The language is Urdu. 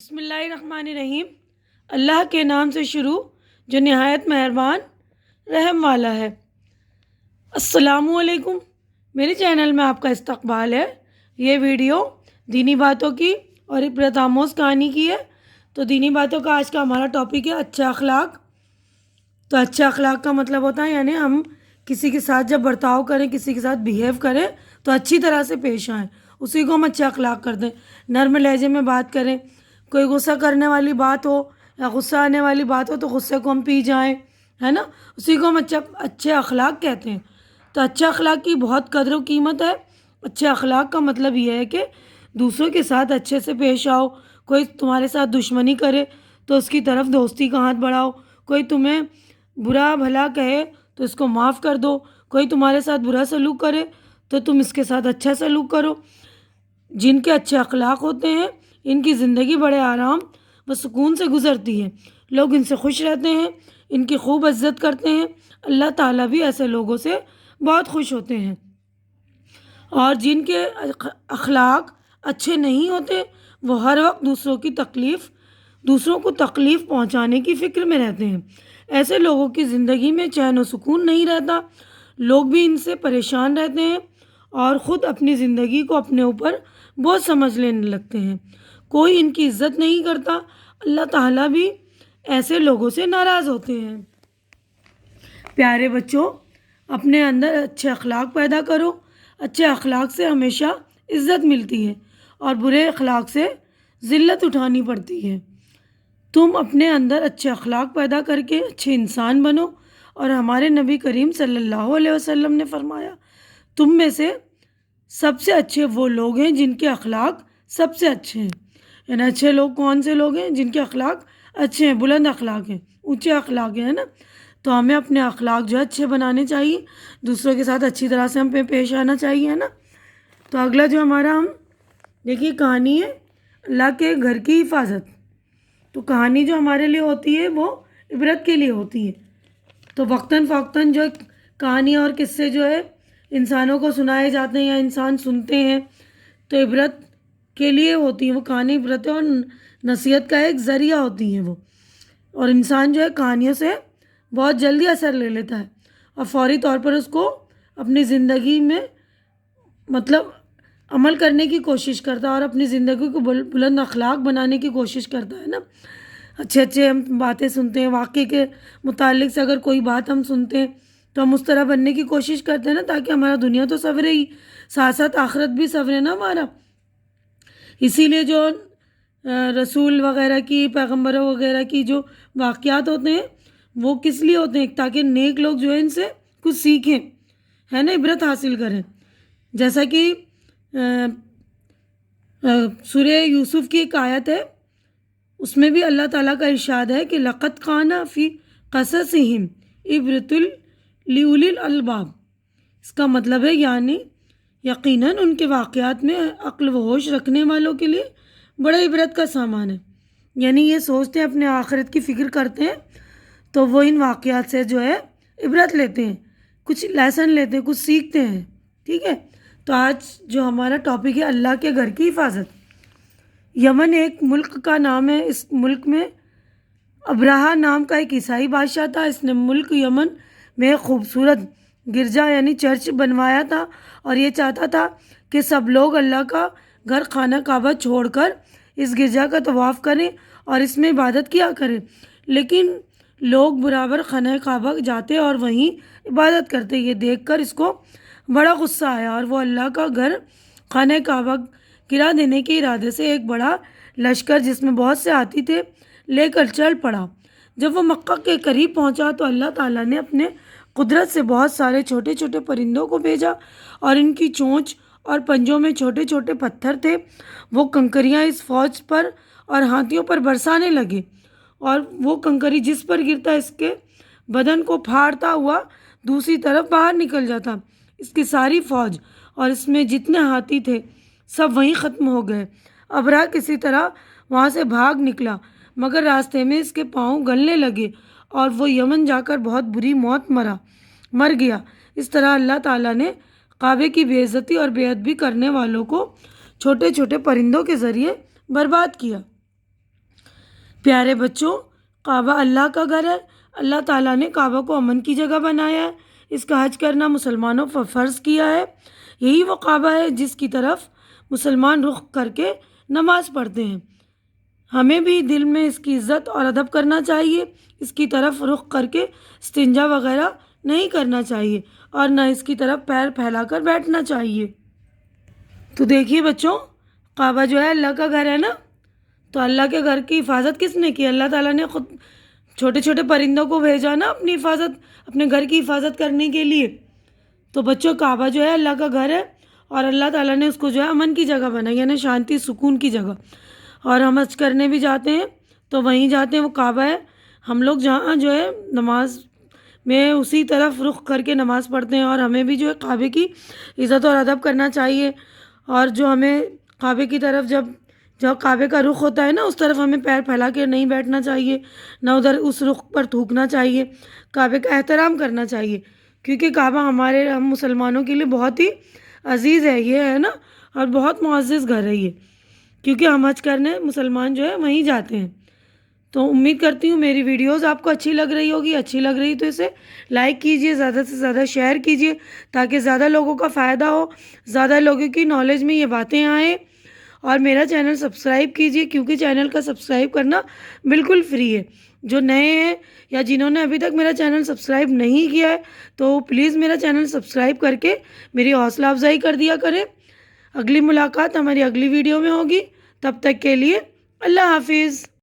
بسم اللہ الرحمن الرحیم۔ اللہ کے نام سے شروع جو نہایت مہربان رحم والا ہے۔ السلام علیکم، میرے چینل میں آپ کا استقبال ہے۔ یہ ویڈیو دینی باتوں کی اور عبرت آموز کہانی کی ہے۔ تو دینی باتوں کا آج کا ہمارا ٹاپک ہے اچھے اخلاق۔ تو اچھے اخلاق کا مطلب ہوتا ہے یعنی ہم کسی کے ساتھ جب برتاؤ کریں، کسی کے ساتھ بیہیو کریں تو اچھی طرح سے پیش آئیں، اسی کو ہم اچھے اخلاق کرتے ہیں۔ نرم لہجے میں بات کریں، کوئی غصہ کرنے والی بات ہو یا غصہ آنے والی بات ہو تو غصے کو ہم پی جائیں، ہے نا، اسی کو ہم اچھے اخلاق کہتے ہیں۔ تو اچھے اخلاق کی بہت قدر و قیمت ہے۔ اچھے اخلاق کا مطلب یہ ہے کہ دوسروں کے ساتھ اچھے سے پیش آؤ۔ کوئی تمہارے ساتھ دشمنی کرے تو اس کی طرف دوستی کا ہاتھ بڑھاؤ۔ کوئی تمہیں برا بھلا کہے تو اس کو معاف کر دو۔ کوئی تمہارے ساتھ برا سلوک کرے تو تم اس کے ساتھ اچھا سلوک کرو۔ جن کے اچھے اخلاق ہوتے ہیں ان کی زندگی بڑے آرام و سکون سے گزرتی ہے، لوگ ان سے خوش رہتے ہیں، ان کی خوب عزت کرتے ہیں۔ اللہ تعالیٰ بھی ایسے لوگوں سے بہت خوش ہوتے ہیں۔ اور جن کے اخلاق اچھے نہیں ہوتے وہ ہر وقت دوسروں کو تکلیف پہنچانے کی فکر میں رہتے ہیں۔ ایسے لوگوں کی زندگی میں چین و سکون نہیں رہتا، لوگ بھی ان سے پریشان رہتے ہیں اور خود اپنی زندگی کو اپنے اوپر بہت سمجھ لینے لگتے ہیں۔ کوئی ان کی عزت نہیں کرتا، اللہ تعالیٰ بھی ایسے لوگوں سے ناراض ہوتے ہیں۔ پیارے بچوں، اپنے اندر اچھے اخلاق پیدا کرو۔ اچھے اخلاق سے ہمیشہ عزت ملتی ہے اور برے اخلاق سے ذلت اٹھانی پڑتی ہے۔ تم اپنے اندر اچھے اخلاق پیدا کر کے اچھے انسان بنو، اور ہمارے نبی کریم صلی اللہ علیہ وسلم نے فرمایا تم میں سے سب سے اچھے وہ لوگ ہیں جن کے اخلاق سب سے اچھے ہیں۔ یعنی اچھے لوگ کون سے لوگ ہیں؟ جن کے اخلاق اچھے ہیں، بلند اخلاق ہیں، اونچے اخلاق ہیں، نا۔ تو ہمیں اپنے اخلاق جو اچھے بنانے چاہیے، دوسروں کے ساتھ اچھی طرح سے ہم پہ پیش آنا چاہیے، نا۔ تو اگلا جو ہمارا ہم دیکھیے کہانی ہے اللہ کے گھر کی حفاظت۔ تو کہانی جو ہمارے لیے ہوتی ہے وہ عبرت کے لیے ہوتی ہے۔ تو وقتاً فوقتاً جو کہانی اور قصے جو ہے انسانوں کو سنائے جاتے ہیں یا انسان سنتے ہیں تو عبرت کے لیے ہوتی ہیں وہ کہانی، عبرت اور نصیحت کا ایک ذریعہ ہوتی ہیں وہ، اور انسان جو ہے کہانیوں سے بہت جلدی اثر لے لیتا ہے اور فوری طور پر اس کو اپنی زندگی میں عمل کرنے کی کوشش کرتا ہے اور اپنی زندگی کو بلند اخلاق بنانے کی کوشش کرتا ہے، نا۔ اچھے ہم باتیں سنتے ہیں، واقعے کے متعلق سے اگر کوئی بات ہم سنتے ہیں تو ہم اس طرح بننے کی کوشش کرتے ہیں، نا، تاکہ ہمارا دنیا تو سنورے ہی، ساتھ ساتھ آخرت بھی سنورے، نا ہمارا۔ اسی لیے جو رسول وغیرہ کی، پیغمبروں وغیرہ کی جو واقعات ہوتے ہیں وہ کس لیے ہوتے ہیں؟ تاکہ نیک لوگ جو ہے ان سے کچھ سیکھیں، ہے نا، عبرت حاصل کریں۔ جیسا کہ سورہ یوسف کی ایک آیت ہے، اس میں بھی اللہ تعالیٰ کا ارشاد ہے کہ لَقَدْ كَانَ فِي قَصَصِهِمْ عِبْرَةٌ لِأُولِي الْأَلْبَابِ۔ اس کا مطلب ہے یعنی یقیناً ان کے واقعات میں عقل و ہوش رکھنے والوں کے لیے بڑے عبرت کا سامان ہے۔ یعنی یہ سوچتے ہیں، اپنے آخرت کی فکر کرتے ہیں تو وہ ان واقعات سے جو ہے عبرت لیتے ہیں، کچھ لیسن لیتے ہیں، کچھ سیکھتے ہیں، ٹھیک ہے۔ تو آج جو ہمارا ٹاپک ہے اللہ کے گھر کی حفاظت۔ یمن ایک ملک کا نام ہے۔ اس ملک میں ابرہہ نام کا ایک عیسائی بادشاہ تھا۔ اس نے ملک یمن میں ایک خوبصورت گرجا یعنی چرچ بنوایا تھا اور یہ چاہتا تھا کہ سب لوگ اللہ کا گھر خانہ کعبہ چھوڑ کر اس گرجا کا طواف کریں اور اس میں عبادت کیا کریں، لیکن لوگ برابر خانہ کعبہ جاتے اور وہیں عبادت کرتے۔ یہ دیکھ کر اس کو بڑا غصہ آیا اور وہ اللہ کا گھر خانہ کعبہ گرا دینے کے ارادے سے ایک بڑا لشکر جس میں بہت سے ہاتھی تھے لے کر چل پڑا۔ جب وہ مکہ کے قریب پہنچا تو اللہ تعالیٰ نے اپنے قدرت سے بہت سارے چھوٹے چھوٹے پرندوں کو بھیجا اور ان کی چونچ اور پنجوں میں چھوٹے چھوٹے پتھر تھے۔ وہ کنکریاں اس فوج پر اور ہاتھیوں پر برسانے لگے اور وہ کنکری جس پر گرتا اس کے بدن کو پھاڑتا ہوا دوسری طرف باہر نکل جاتا۔ اس کی ساری فوج اور اس میں جتنے ہاتھی تھے سب وہیں ختم ہو گئے۔ ابرہہ کسی طرح وہاں سے بھاگ نکلا مگر راستے میں اس کے پاؤں گلنے لگے اور وہ یمن جا کر بہت بری موت مر گیا۔ اس طرح اللہ تعالیٰ نے کعبے کی بے عزتی اور بے ادبی کرنے والوں کو چھوٹے چھوٹے پرندوں کے ذریعے برباد کیا۔ پیارے بچوں، کعبہ اللہ کا گھر ہے۔ اللہ تعالیٰ نے کعبہ کو امن کی جگہ بنایا ہے۔ اس کا حج کرنا مسلمانوں پر فرض کیا ہے۔ یہی وہ کعبہ ہے جس کی طرف مسلمان رخ کر کے نماز پڑھتے ہیں۔ ہمیں بھی دل میں اس کی عزت اور ادب کرنا چاہیے۔ اس کی طرف رخ کر کے استنجا وغیرہ نہیں کرنا چاہیے اور نہ اس کی طرف پیر پھیلا کر بیٹھنا چاہیے۔ تو دیکھیے بچوں، کعبہ جو ہے اللہ کا گھر ہے نا، تو اللہ کے گھر کی حفاظت کس نے کی؟ اللہ تعالیٰ نے خود چھوٹے چھوٹے پرندوں کو بھیجا نا اپنی حفاظت، اپنے گھر کی حفاظت کرنے کے لیے۔ تو بچوں، کعبہ جو ہے اللہ کا گھر ہے اور اللہ تعالیٰ نے اس کو جو ہے امن کی جگہ بنائی، یعنی شانتی سکون کی جگہ۔ اور ہم حج کرنے بھی جاتے ہیں تو وہیں جاتے ہیں، وہ کعبہ ہے، ہم لوگ جہاں جو ہے نماز میں اسی طرف رخ کر کے نماز پڑھتے ہیں۔ اور ہمیں بھی جو ہے کعبے کی عزت اور ادب کرنا چاہیے، اور جو ہمیں کعبے کی طرف جب کعبے کا رخ ہوتا ہے نا، اس طرف ہمیں پیر پھیلا کے نہیں بیٹھنا چاہیے، نہ ادھر اس رخ پر تھوکنا چاہیے۔ کعبے کا احترام کرنا چاہیے، کیونکہ کعبہ ہم مسلمانوں کے لیے بہت ہی عزیز ہے، یہ ہے نا، اور بہت معزز گھر ہے یہ، کیونکہ ہم حج کرنے مسلمان جو ہے وہیں جاتے ہیں۔ تو امید کرتی ہوں میری ویڈیوز آپ کو اچھی لگ رہی ہوگی۔ اچھی لگ رہی تو اسے لائک کیجئے، زیادہ سے زیادہ شیئر کیجئے، تاکہ زیادہ لوگوں کا فائدہ ہو، زیادہ لوگوں کی نالج میں یہ باتیں آئیں۔ اور میرا چینل سبسکرائب کیجئے، کیونکہ چینل کا سبسکرائب کرنا بالکل فری ہے۔ جو نئے ہیں یا جنہوں نے ابھی تک میرا چینل سبسکرائب نہیں کیا ہے، تو پلیز میرا چینل سبسکرائب کر کے میری حوصلہ افزائی کر دیا کریں۔ اگلی ملاقات ہماری اگلی ویڈیو میں ہوگی، تب تک کے لیے اللہ حافظ۔